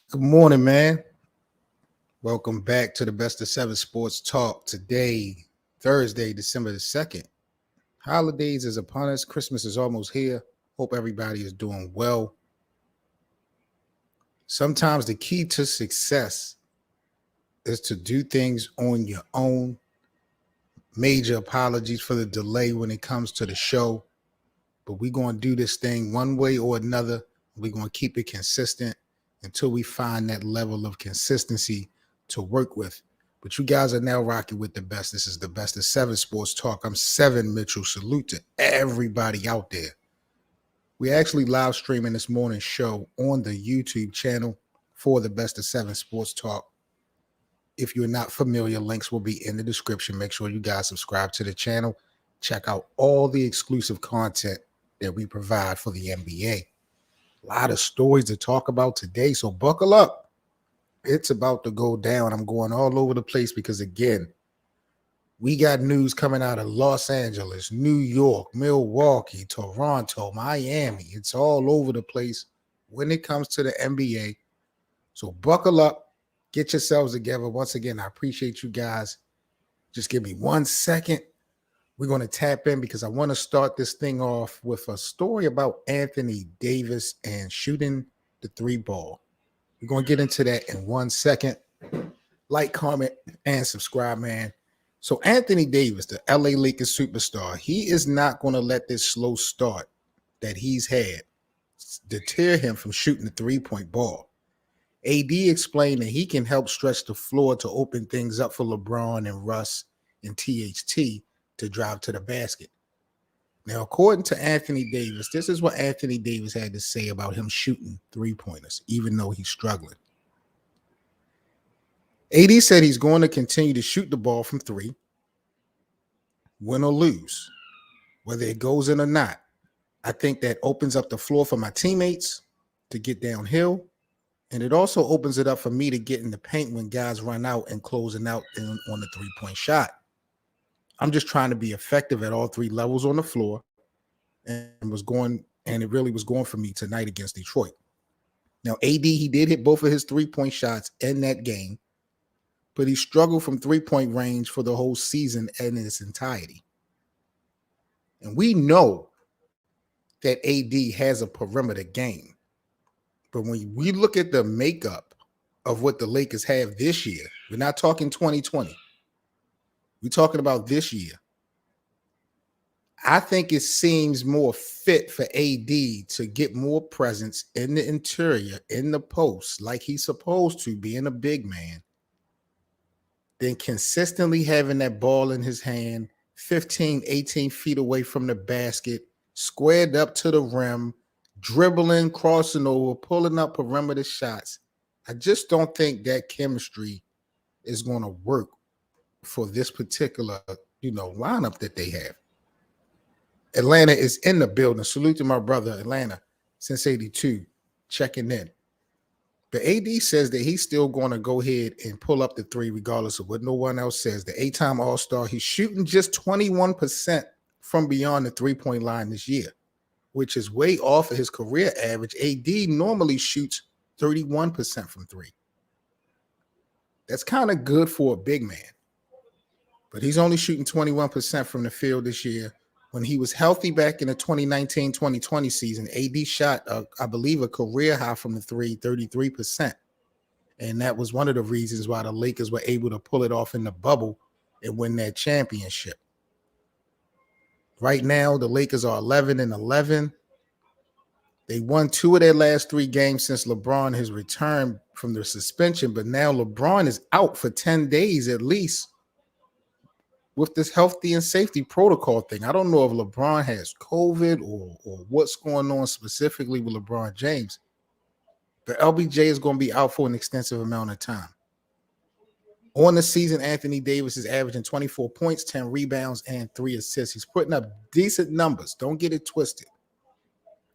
Good morning, man. Welcome back to the Best of Seven Sports Talk. Today, Thursday, December the 2nd. Holidays is upon us. Christmas is almost here. Hope everybody is doing well. Sometimes the key to success is to do things on your own. Major apologies for the delay when it comes to the show, but we're going to do this thing one way or another. We're going to keep it consistent until we find that level of consistency to work with. But you guys are now rocking with the best. This is the Best of Seven Sports Talk. I'm Seven Mitchell. Salute to everybody out there. We're actually live streaming this morning's show on the YouTube channel for the Best of Seven Sports Talk. If you're not familiar, links will be in the description. Make sure you guys subscribe to the channel. Check out all the exclusive content that we provide for the NBA. A lot of stories to talk about today, so buckle up. It's about to go down. I'm going all over the place because, again, we got news coming out of Los Angeles, New York, Milwaukee, Toronto, Miami. It's all over the place when it comes to the NBA. So buckle up. Get yourselves together. Once again, I appreciate you guys. Just give me 1 second. We're going to tap in because I want to start this thing off with a story about Anthony Davis and shooting the three ball. We're going to get into that in 1 second. Like, comment, and subscribe, man. So Anthony Davis, the LA Lakers superstar, he is not going to let this slow start that he's had deter him from shooting the three-point ball. AD explained that he can help stretch the floor to open things up for LeBron and Russ and THT to drive to the basket. Now, according to Anthony Davis, this is what Anthony Davis had to say about him shooting three-pointers, even though he's struggling. AD said he's going to continue to shoot the ball from three, win or lose, whether it goes in or not. I think that opens up the floor for my teammates to get downhill, and it also opens it up for me to get in the paint when guys run out and closing out on the three-point shot. I'm just trying to be effective at all three levels on the floor, and it really was going for me tonight against Detroit. Now, AD, he did hit both of his three-point shots in that game, but he struggled from three-point range for the whole season in its entirety. And we know that AD has a perimeter game, but when we look at the makeup of what the Lakers have this year, we're not talking 2020. We're talking about this year. I think it seems more fit for AD to get more presence in the interior, in the post, like he's supposed to, being a big man, than consistently having that ball in his hand, 15, 18 feet away from the basket, squared up to the rim, dribbling, crossing over, pulling up perimeter shots. I just don't think that chemistry is going to work for this particular, lineup that they have. Atlanta is in the building. Salute to my brother, Atlanta, since 82, checking in. But AD says that he's still going to go ahead and pull up the three regardless of what no one else says. The 8-time All-Star, he's shooting just 21% from beyond the three-point line this year, which is way off of his career average. AD normally shoots 31% from three. That's kind of good for a big man. But he's only shooting 21% from the field this year. When he was healthy back in the 2019-2020 season, AD shot, I believe, a career high from the three, 33%. And that was one of the reasons why the Lakers were able to pull it off in the bubble and win that championship. Right now, the Lakers are 11-11. They won 2 of their last 3 games since LeBron has returned from the suspension, but now LeBron is out for 10 days at least. with this healthy and safety protocol thing. I don't know if LeBron has COVID or what's going on specifically with LeBron James, but LBJ is going to be out for an extensive amount of time. On the season, Anthony Davis is averaging 24 points, 10 rebounds, and 3 assists. He's putting up decent numbers. Don't get it twisted.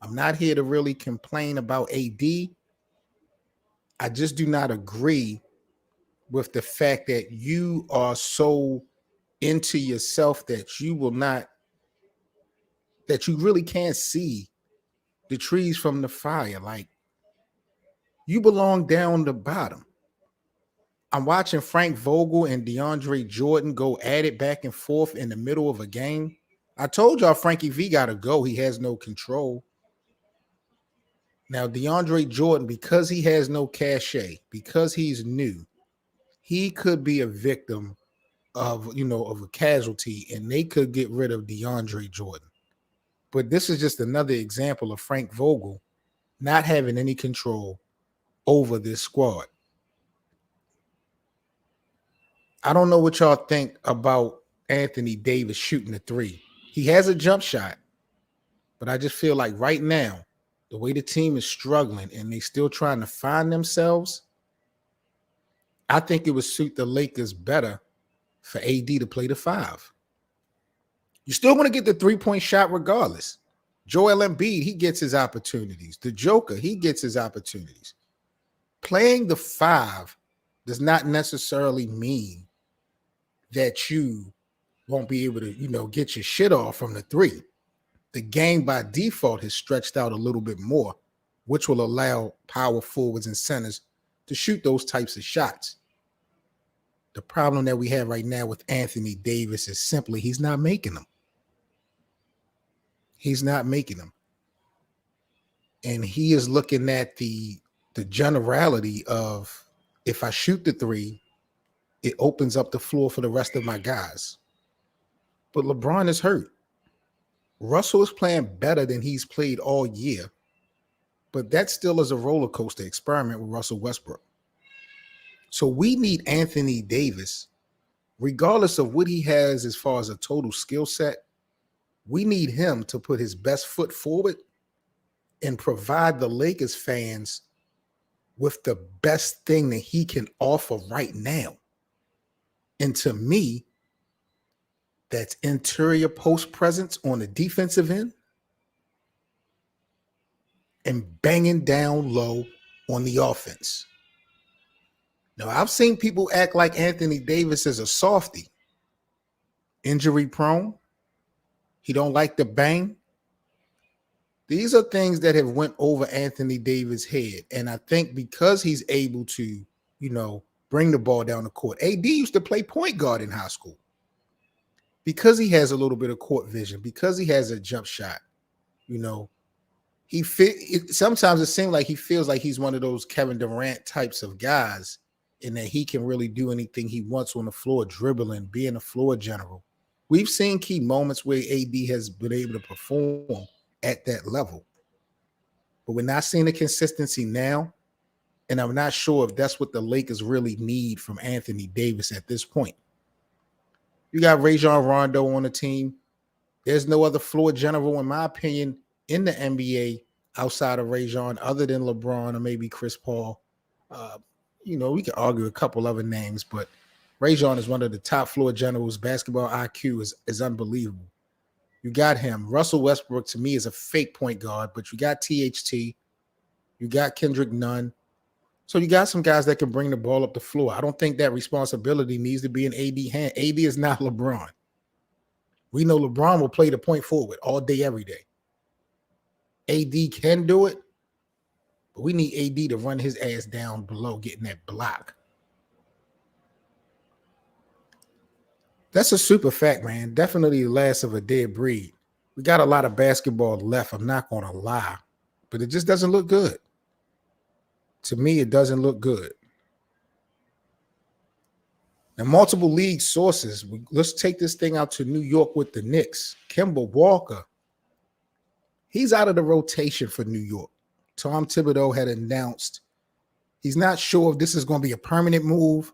I'm not here to really complain about AD. I just do not agree with the fact that you are so into yourself that you will not, that you really can't see the trees from the fire. Like, you belong down the bottom. I'm watching Frank Vogel and DeAndre Jordan go at it back and forth in the middle of a game. I told y'all Frankie V got to go. He has no control. Now, DeAndre Jordan, because he has no cachet, because he's new, he could be a victim of, of a casualty, and they could get rid of DeAndre Jordan. But this is just another example of Frank Vogel not having any control over this squad. I don't know what y'all think about Anthony Davis shooting the three. He has a jump shot, but I just feel like right now, the way the team is struggling and they still trying to find themselves, I think it would suit the Lakers better for AD to play the 5. You still want to get the 3-point shot regardless. Joel Embiid, he gets his opportunities. The Joker, he gets his opportunities. Playing the 5 does not necessarily mean that you won't be able to, get your shit off from the 3. The game by default has stretched out a little bit more, which will allow power forwards and centers to shoot those types of shots. The problem that we have right now with Anthony Davis is simply he's not making them. He's not making them. And he is looking at the generality of, if I shoot the 3, it opens up the floor for the rest of my guys. But LeBron is hurt. Russell is playing better than he's played all year, but that still is a roller coaster experiment with Russell Westbrook. So we need Anthony Davis, regardless of what he has as far as a total skill set. We need him to put his best foot forward and provide the Lakers fans with the best thing that he can offer right now. And to me, that's interior post presence on the defensive end and banging down low on the offense. Now, I've seen people act like Anthony Davis is a softie, injury prone. He don't like the bang. These are things that have went over Anthony Davis' head. And I think because he's able to, bring the ball down the court. AD used to play point guard in high school. Because he has a little bit of court vision, because he has a jump shot, sometimes it seems like he feels like he's one of those Kevin Durant types of guys, in that he can really do anything he wants on the floor, dribbling, being a floor general. We've seen key moments where AD has been able to perform at that level, but we're not seeing the consistency now, and I'm not sure if that's what the Lakers really need from Anthony Davis at this point. You got Rajon Rondo on the team. There's no other floor general, in my opinion, in the NBA outside of Rajon, other than LeBron or maybe Chris Paul. We can argue a couple other names, but Rajon is one of the top floor generals. Basketball IQ is unbelievable. You got him. Russell Westbrook, to me, is a fake point guard, but you got THT. You got Kendrick Nunn. So you got some guys that can bring the ball up the floor. I don't think that responsibility needs to be in AD hand. AD is not LeBron. We know LeBron will play the point forward all day, every day. AD can do it, but we need AD to run his ass down below, getting that block. That's a super fact, man. Definitely the last of a dead breed. We got a lot of basketball left, I'm not going to lie, but it just doesn't look good. To me, it doesn't look good. Now, multiple league sources. Let's take this thing out to New York with the Knicks. Kemba Walker, he's out of the rotation for New York. Tom Thibodeau had announced he's not sure if this is going to be a permanent move.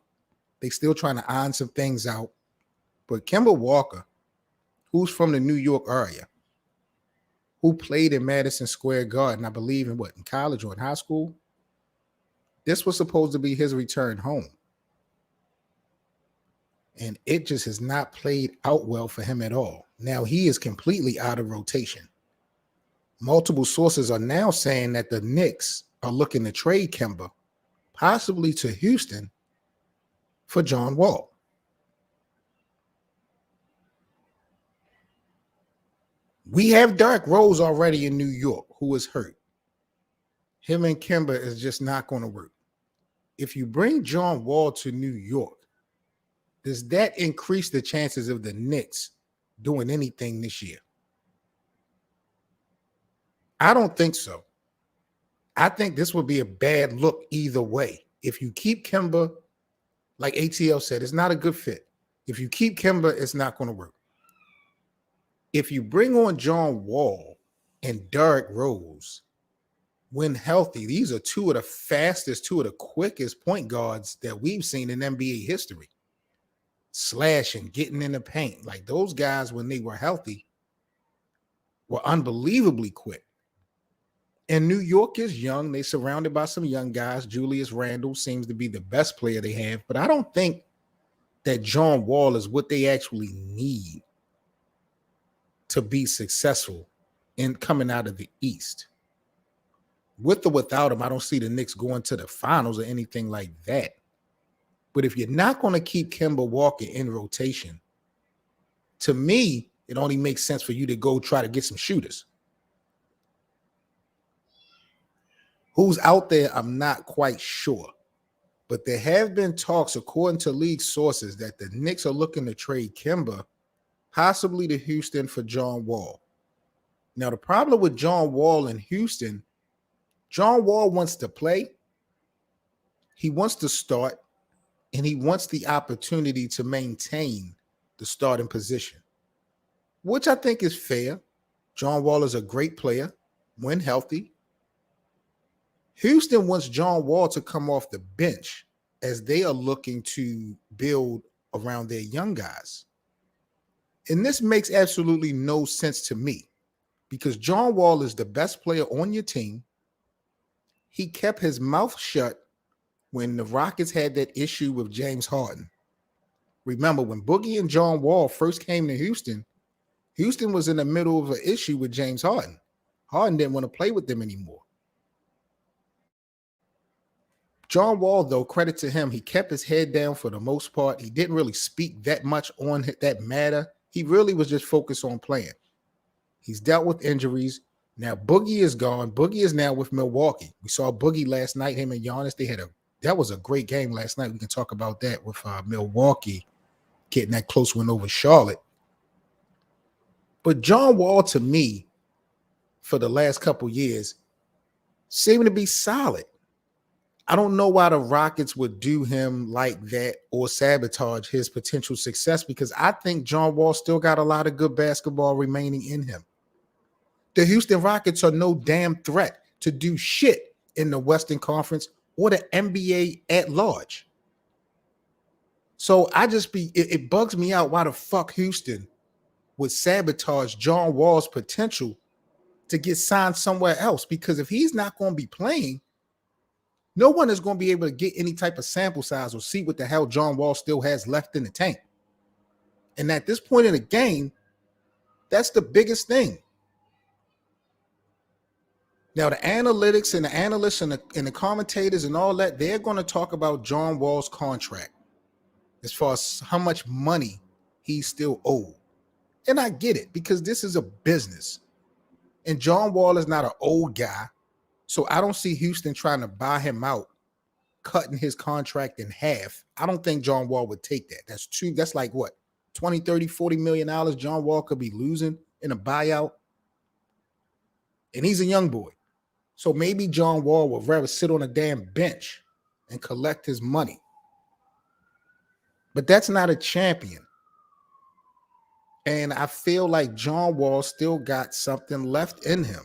They're still trying to iron some things out. But Kemba Walker, who's from the New York area, who played in Madison Square Garden, I believe in college or in high school, this was supposed to be his return home. And it just has not played out well for him at all. Now he is completely out of rotation. Multiple sources are now saying that the Knicks are looking to trade Kemba, possibly to Houston, for John Wall. We have Derrick Rose already in New York, who is hurt. Him and Kemba is just not going to work. If you bring John Wall to New York, does that increase the chances of the Knicks doing anything this year? I don't think so. I think this would be a bad look either way. If you keep Kemba, like ATL said, it's not a good fit. If you keep Kemba, it's not going to work. If you bring on John Wall and Derrick Rose, when healthy, these are two of the fastest, two of the quickest point guards that we've seen in NBA history. Slashing, getting in the paint. Like those guys, when they were healthy, were unbelievably quick. And New York is young. They're surrounded by some young guys. Julius Randle seems to be the best player they have. But I don't think that John Wall is what they actually need to be successful in coming out of the East. With or without him, I don't see the Knicks going to the finals or anything like that. But if you're not going to keep Kemba Walker in rotation, to me, it only makes sense for you to go try to get some shooters. Who's out there, I'm not quite sure. But there have been talks, according to league sources, that the Knicks are looking to trade Kemba, possibly to Houston, for John Wall. Now, the problem with John Wall in Houston, John Wall wants to play, he wants to start, and he wants the opportunity to maintain the starting position, which I think is fair. John Wall is a great player when healthy. Houston wants John Wall to come off the bench as they are looking to build around their young guys. And this makes absolutely no sense to me because John Wall is the best player on your team. He kept his mouth shut when the Rockets had that issue with James Harden. Remember, when Boogie and John Wall first came to Houston, Houston was in the middle of an issue with James Harden. Harden didn't want to play with them anymore. John Wall, though, credit to him, he kept his head down for the most part. He didn't really speak that much on that matter. He really was just focused on playing. He's dealt with injuries. Now, Boogie is gone. Boogie is now with Milwaukee. We saw Boogie last night, him and Giannis. That was a great game last night. We can talk about that with Milwaukee getting that close win over Charlotte. But John Wall, to me, for the last couple years, seemed to be solid. I don't know why the Rockets would do him like that or sabotage his potential success because I think John Wall still got a lot of good basketball remaining in him. The Houston Rockets are no damn threat to do shit in the Western Conference or the NBA at large. So it bugs me out why the fuck Houston would sabotage John Wall's potential to get signed somewhere else because if he's not going to be playing, no one is going to be able to get any type of sample size or see what the hell John Wall still has left in the tank. And at this point in the game, that's the biggest thing. Now, the analytics and the analysts and the commentators and all that, they're going to talk about John Wall's contract as far as how much money he's still owed. And I get it because this is a business. And John Wall is not an old guy. So I don't see Houston trying to buy him out, cutting his contract in half. I don't think John Wall would take that. That's like what? 20, 30, 40 million dollars John Wall could be losing in a buyout. And he's a young boy. So maybe John Wall would rather sit on a damn bench and collect his money. But that's not a champion. And I feel like John Wall still got something left in him.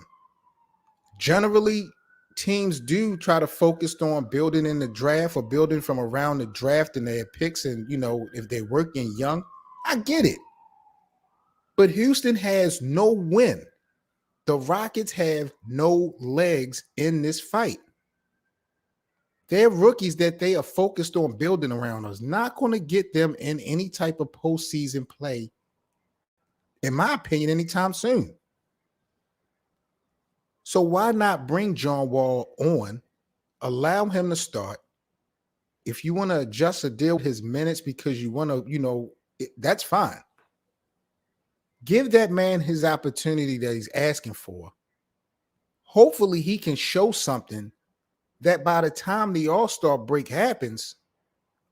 Generally, teams do try to focus on building in the draft or building from around the draft and their picks. And, if they're working young, I get it. But Houston has no win. The Rockets have no legs in this fight. Their rookies that they are focused on building around us not going to get them in any type of postseason play, in my opinion, anytime soon. So why not bring John Wall on, allow him to start? If you want to adjust or deal with his minutes because you want to, that's fine. Give that man his opportunity that he's asking for. Hopefully he can show something that by the time the All-Star break happens,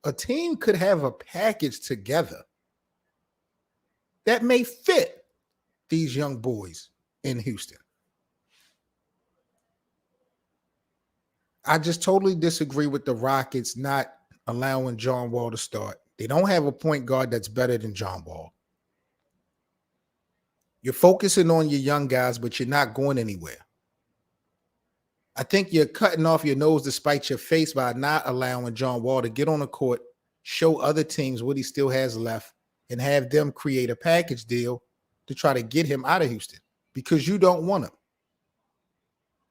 a team could have a package together that may fit these young boys in Houston. I just totally disagree with the Rockets not allowing John Wall to start. They don't have a point guard that's better than John Wall. You're focusing on your young guys, but you're not going anywhere. I think you're cutting off your nose to spite your face by not allowing John Wall to get on the court, show other teams what he still has left, and have them create a package deal to try to get him out of Houston because you don't want him.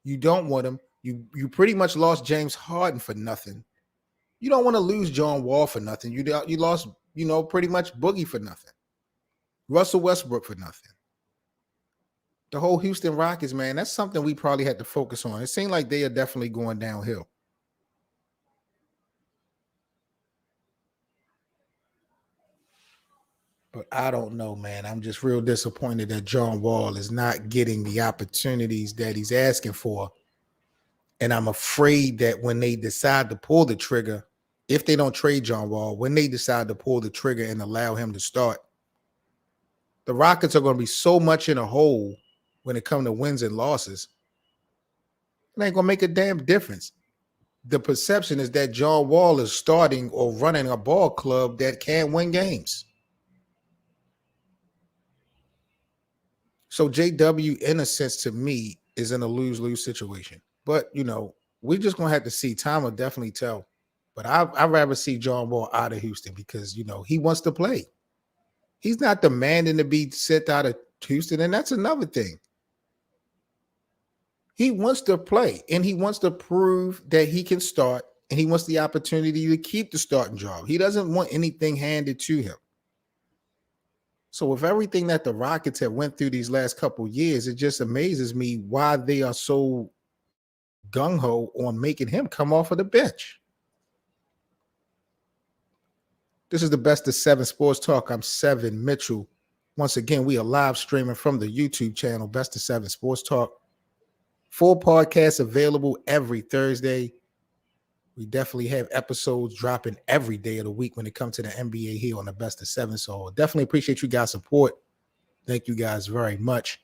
You don't want him. You pretty much lost James Harden for nothing. You don't want to lose John Wall for nothing. You lost, pretty much Boogie for nothing. Russell Westbrook for nothing. The whole Houston Rockets, man, that's something we probably had to focus on. It seemed like they are definitely going downhill. But I don't know, man. I'm just real disappointed that John Wall is not getting the opportunities that he's asking for. And I'm afraid that when they decide to pull the trigger, if they don't trade John Wall, when they decide to pull the trigger and allow him to start, the Rockets are going to be so much in a hole when it comes to wins and losses. It ain't going to make a damn difference. The perception is that John Wall is starting or running a ball club that can't win games. So JW, in a sense, to me, is in a lose-lose situation. But, we're just going to have to see. Time will definitely tell. But I'd rather see John Wall out of Houston because, he wants to play. He's not demanding to be sent out of Houston, and that's another thing. He wants to play, and he wants to prove that he can start, and he wants the opportunity to keep the starting job. He doesn't want anything handed to him. So with everything that the Rockets have went through these last couple of years, it just amazes me why they are so gung-ho on making him come off of the bench. This is the Best of 7 Sports Talk. I'm Seven Mitchell. Once again, we are live streaming from the YouTube channel, Best of 7 Sports Talk. Full podcasts available every Thursday. We definitely have episodes dropping every day of the week when it comes to the NBA here on the Best of 7. So definitely appreciate you guys' support. Thank you guys very much.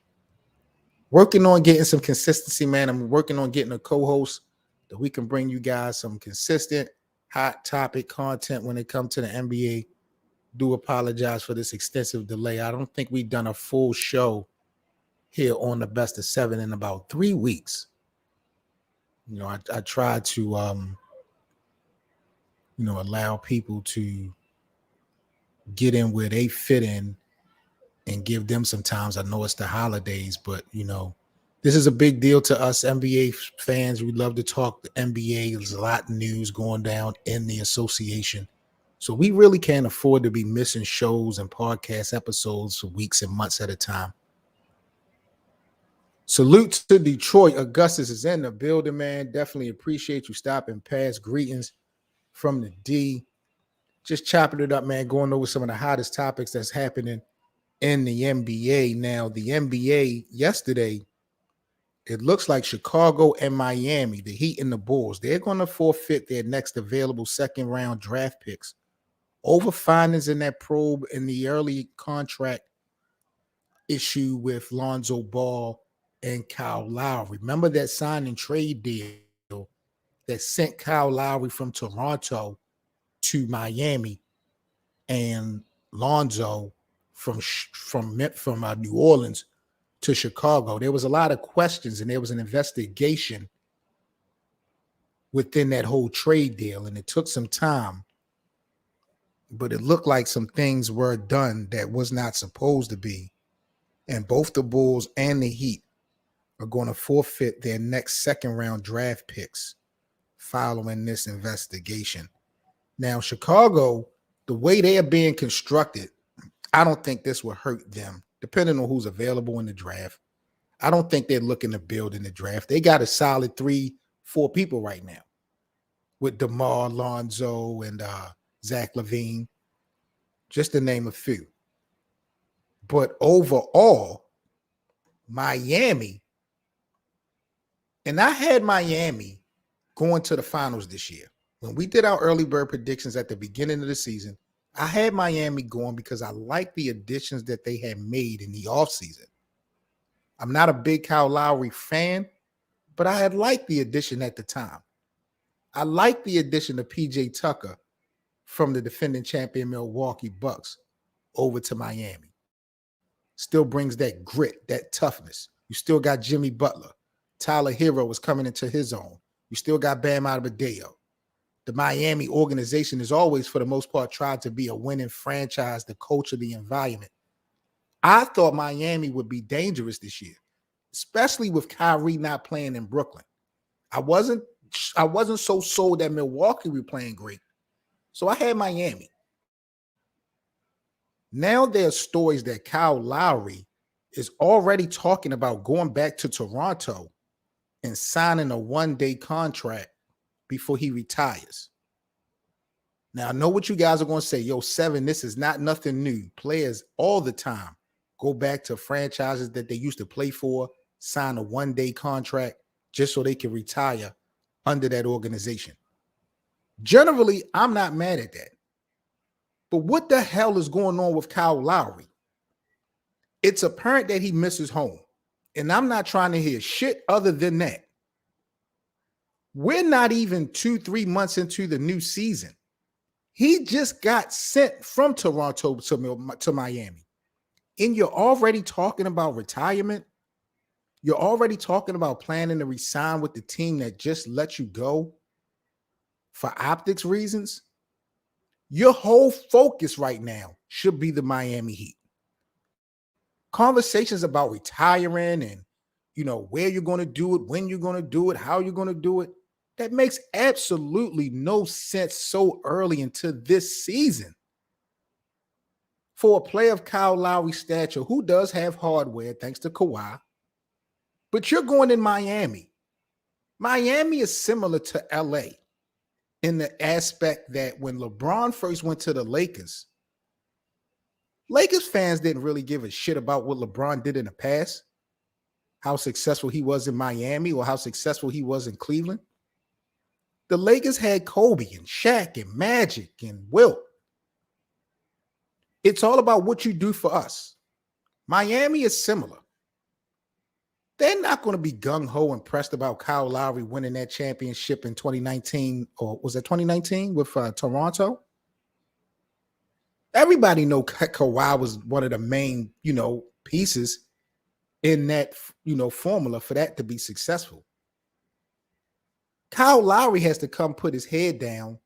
Working on getting some consistency, man. I'm working on getting a co-host that we can bring you guys some consistent, hot topic content when it comes to the NBA. Do apologize for this extensive delay. I don't think we've done a full show here on the Best of 7 in about 3 weeks. I try to allow people to get in where they fit in and give them some times. I know it's the holidays, but this is a big deal to us NBA fans. We love to talk the NBA. There's a lot of news going down in the association. So we really can't afford to be missing shows and podcast episodes for weeks and months at a time. Salute to Detroit. Augustus is in the building, man. Definitely appreciate you stopping past. Greetings from the D. Just chopping it up, man. Going over some of the hottest topics that's happening in the NBA. Now, the NBA yesterday, it looks like Chicago and Miami, the Heat and the Bulls, they're going to forfeit their next available second-round draft picks over findings in that probe in the early contract issue with Lonzo Ball and Kyle Lowry. Remember that sign and trade deal that sent Kyle Lowry from Toronto to Miami and Lonzo from New Orleans to Chicago? There was a lot of questions, and there was an investigation within that whole trade deal, and it took some time. but it looked like some things were done that was not supposed to be. And both the Bulls and the Heat are going to forfeit their next second-round draft picks following this investigation. Now, Chicago, the way they are being constructed, I don't think this will hurt them, depending on who's available in the draft. I don't think they're looking to build in the draft. They got a solid 3-4 people right now with DeMar, Lonzo, and Zach LaVine, just to name a few. But overall, Miami, and I had Miami going to the finals this year. When we did our early bird predictions at the beginning of the season, I had Miami going because I liked the additions that they had made in the offseason. I'm not a big Kyle Lowry fan, but I had liked the addition at the time. I liked the addition of PJ Tucker from the defending champion Milwaukee Bucks over to Miami. Still brings that grit, that toughness. You still got Jimmy Butler. Tyler Hero is coming into his own. You still got Bam Adebayo. The Miami organization is always, for the most part, tried to be a winning franchise, the culture, the environment. I thought Miami would be dangerous this year, especially with Kyrie not playing in Brooklyn. I wasn't so sold that Milwaukee were playing great. So I had Miami. Now there's stories that Kyle Lowry is already talking about going back to Toronto and signing a one-day contract before he retires. Now, I know what you guys are going to say. Yo, Seven, this is not nothing new. Players all the time go back to franchises that they used to play for, sign a one-day contract just so they can retire under that organization. Generally, I'm not mad at that. But what the hell is going on with Kyle Lowry? It's apparent that he misses home. And I'm not trying to hear shit other than that. We're not even 2-3 months into the new season. He just got sent from Toronto to Miami. And you're already talking about retirement. You're already talking about planning to resign with the team that just let you go for optics reasons. Your whole focus right now should be the Miami Heat. Conversations about retiring and, where you're going to do it, when you're going to do it, how you're going to do it. That makes absolutely no sense so early into this season. For a player of Kyle Lowry's stature, who does have hardware, thanks to Kawhi, but you're going in Miami. Miami is similar to LA in the aspect that when LeBron first went to the Lakers fans didn't really give a shit about what LeBron did in the past, how successful he was in Miami or how successful he was in Cleveland. The Lakers had Kobe and Shaq and Magic and Wilt. It's all about what you do for us. Miami is similar. They're not going to be gung-ho impressed about Kyle Lowry winning that championship in 2019, or was it 2019 with Toronto? Everybody know Kawhi was one of the main, pieces in that, formula for that to be successful. Kyle Lowry has to come put his head down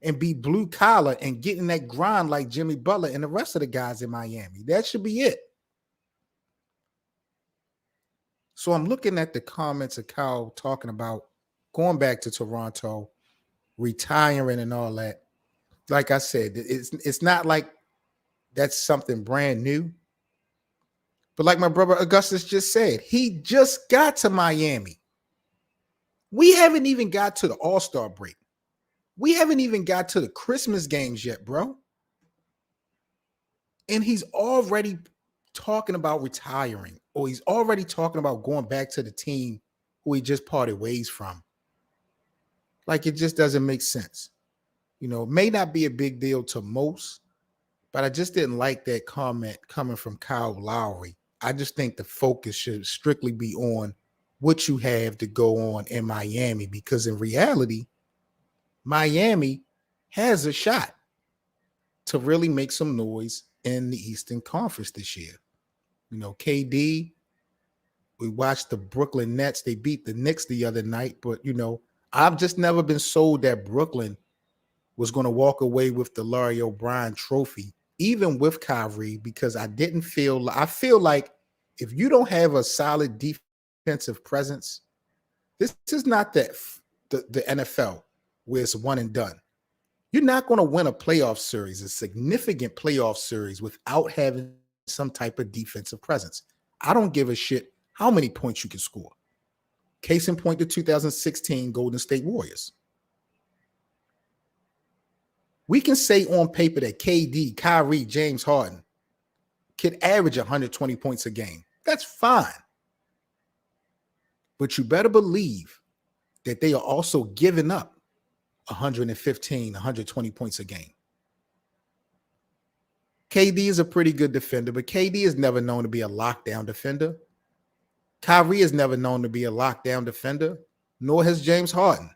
and be blue collar and get in that grind like Jimmy Butler and the rest of the guys in Miami. That should be it. So I'm looking at the comments of Kyle talking about going back to Toronto, retiring and all that. Like I said, it's not like that's something brand new. But like my brother Augustus just said, he just got to Miami. We haven't even got to the All-Star break. We haven't even got to the Christmas games yet, bro. And he's already talking about retiring, or he's already talking about going back to the team who he just parted ways from. Like, it just doesn't make sense. It may not be a big deal to most, but I just didn't like that comment coming from Kyle Lowry. I just think the focus should strictly be on what you have to go on in Miami, because in reality, Miami has a shot to really make some noise in the Eastern Conference this year. KD, we watched the Brooklyn Nets. They beat the Knicks the other night, but, I've just never been sold that Brooklyn was going to walk away with the Larry O'Brien trophy, even with Kyrie, because I feel like if you don't have a solid defensive presence, this is not the NFL where it's one and done. You're not going to win a playoff series, a significant playoff series, without having some type of defensive presence. I don't give a shit how many points you can score. Case in point, the 2016 Golden State Warriors. We can say on paper that KD, Kyrie, James Harden could average 120 points a game. That's fine. But you better believe that they are also giving up 115, 120 points a game. KD is a pretty good defender, but KD is never known to be a lockdown defender. Kyrie is never known to be a lockdown defender, nor has James Harden.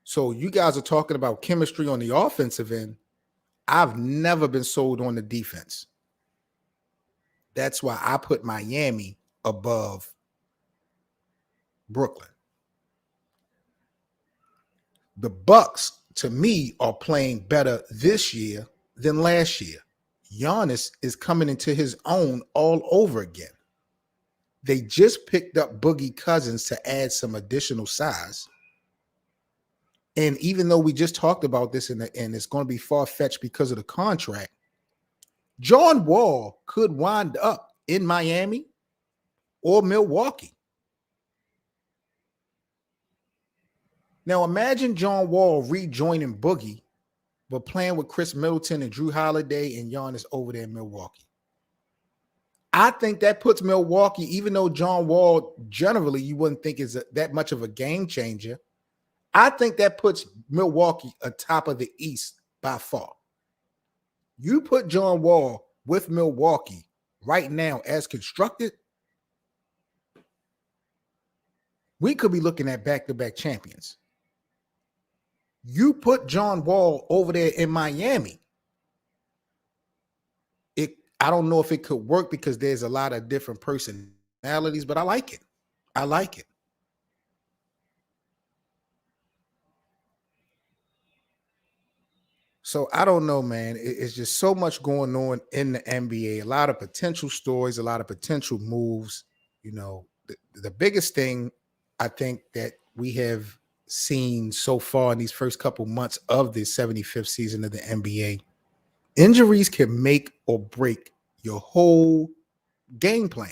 So you guys are talking about chemistry on the offensive end. I've never been sold on the defense. That's why I put Miami above Brooklyn. The Bucks, to me, are playing better this year than last year. Giannis is coming into his own all over again. They just picked up Boogie Cousins to add some additional size. And even though we just talked about this and it's going to be far-fetched because of the contract, John Wall could wind up in Miami or Milwaukee. Now imagine John Wall rejoining Boogie, but playing with Chris Middleton and Drew Holiday and Giannis over there in Milwaukee. I think that puts Milwaukee, even though John Wall generally you wouldn't think is that much of a game changer, I think that puts Milwaukee atop of the East by far. You put John Wall with Milwaukee right now as constructed, we could be looking at back-to-back champions. You put John Wall over there in Miami, I don't know if it could work because there's a lot of different personalities, but I like it. I like it. So I don't know, man. It's just so much going on in the NBA. A lot of potential stories, a lot of potential moves. You know, the biggest thing I think that we have seen so far in these first couple months of the 75th season of the NBA, injuries can make or break your whole game plan.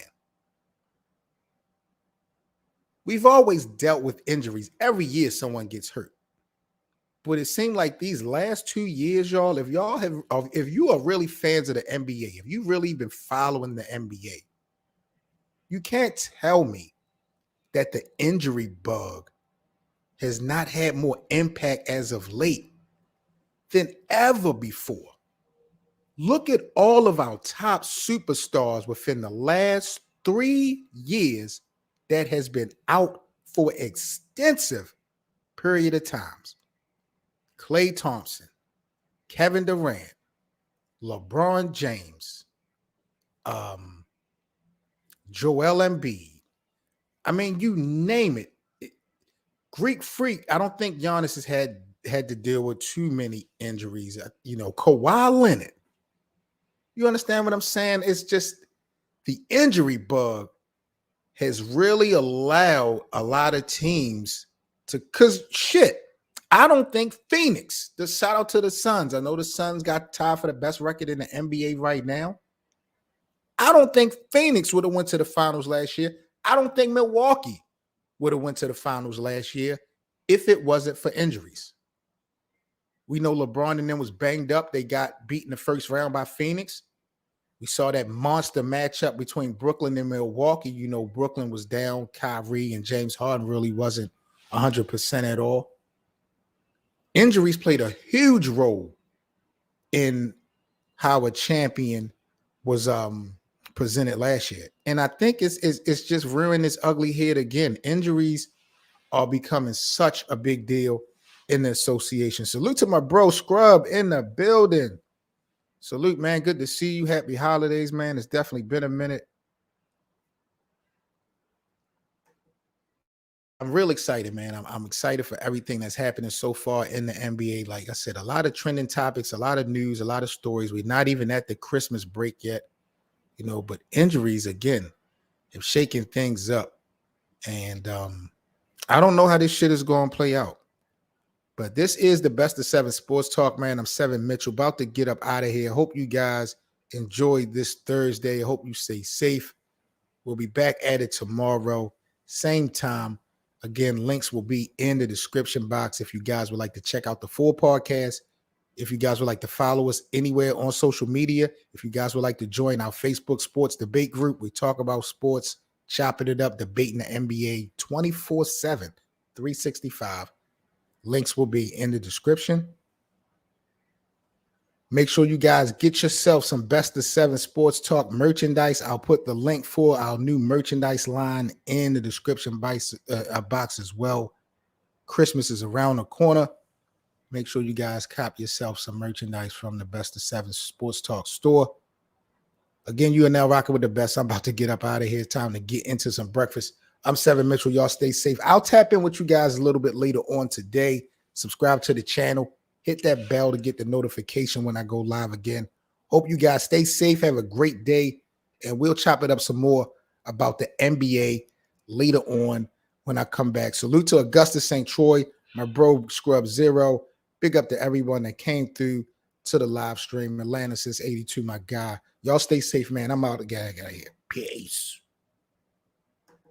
We've always dealt with injuries. Every year someone gets hurt. But it seemed like these last 2 years, y'all, if you are really fans of the NBA, if you've really been following the NBA, you can't tell me that the injury bug has not had more impact as of late than ever before. Look at all of our top superstars within the last 3 years that has been out for extensive period of times. Klay Thompson, Kevin Durant, LeBron James, Joel Embiid. I mean, you name it. Greek Freak. I don't think Giannis has had to deal with too many injuries. You know, Kawhi Leonard. You understand what I'm saying? It's just the injury bug has really allowed a lot of teams to, because shit, I don't think Phoenix, the shout out to the Suns. I know the Suns got tied for the best record in the NBA right now. I don't think Phoenix would have went to the finals last year. I don't think Milwaukee would have went to the finals last year if it wasn't for injuries. We know LeBron and them was banged up. They got beat in the first round by Phoenix. We saw that monster matchup between Brooklyn and Milwaukee. You know, Brooklyn was down. Kyrie and James Harden really wasn't 100% at all. Injuries played a huge role in how a champion was presented last year. And I think it's just rearing its ugly head again. Injuries are becoming such a big deal in the association. Salute to my bro Scrub in the building. Salute, man. Good to see you. Happy holidays, man. It's definitely been a minute. I'm real excited, man. I'm excited for everything that's happening so far in the NBA. Like I said, a lot of trending topics, a lot of news, a lot of stories. We're not even at the Christmas break yet, but injuries again have shaken things up. And I don't know how this shit is going to play out. But this is the Best of Seven Sports Talk, man. I'm Seven Mitchell, about to get up out of here. Hope you guys enjoyed this Thursday. Hope you stay safe. We'll be back at it tomorrow, same time. Again, links will be in the description box if you guys would like to check out the full podcast. If you guys would like to follow us anywhere on social media, if you guys would like to join our Facebook Sports Debate Group, we talk about sports, chopping it up, debating the NBA 24/7, 365. Links will be in the description. Make sure you guys get yourself some Best of Seven Sports Talk merchandise. I'll put the link for our new merchandise line in the description box as well. Christmas is around the corner. Make sure you guys cop yourself some merchandise from the Best of Seven Sports Talk store. Again, you are now rocking with the best. I'm about to get up out of here. It's time to get into some breakfast. I'm Seven Mitchell. Y'all stay safe. I'll tap in with you guys a little bit later on today. Subscribe to the channel. Hit that bell to get the notification when I go live again. Hope you guys stay safe. Have a great day. And we'll chop it up some more about the NBA later on when I come back. Salute to Augusta St. Troy, my bro Scrub Zero. Big up to everyone that came through to the live stream. Atlanta since 82, my guy. Y'all stay safe, man. I'm out again. I got here. Peace.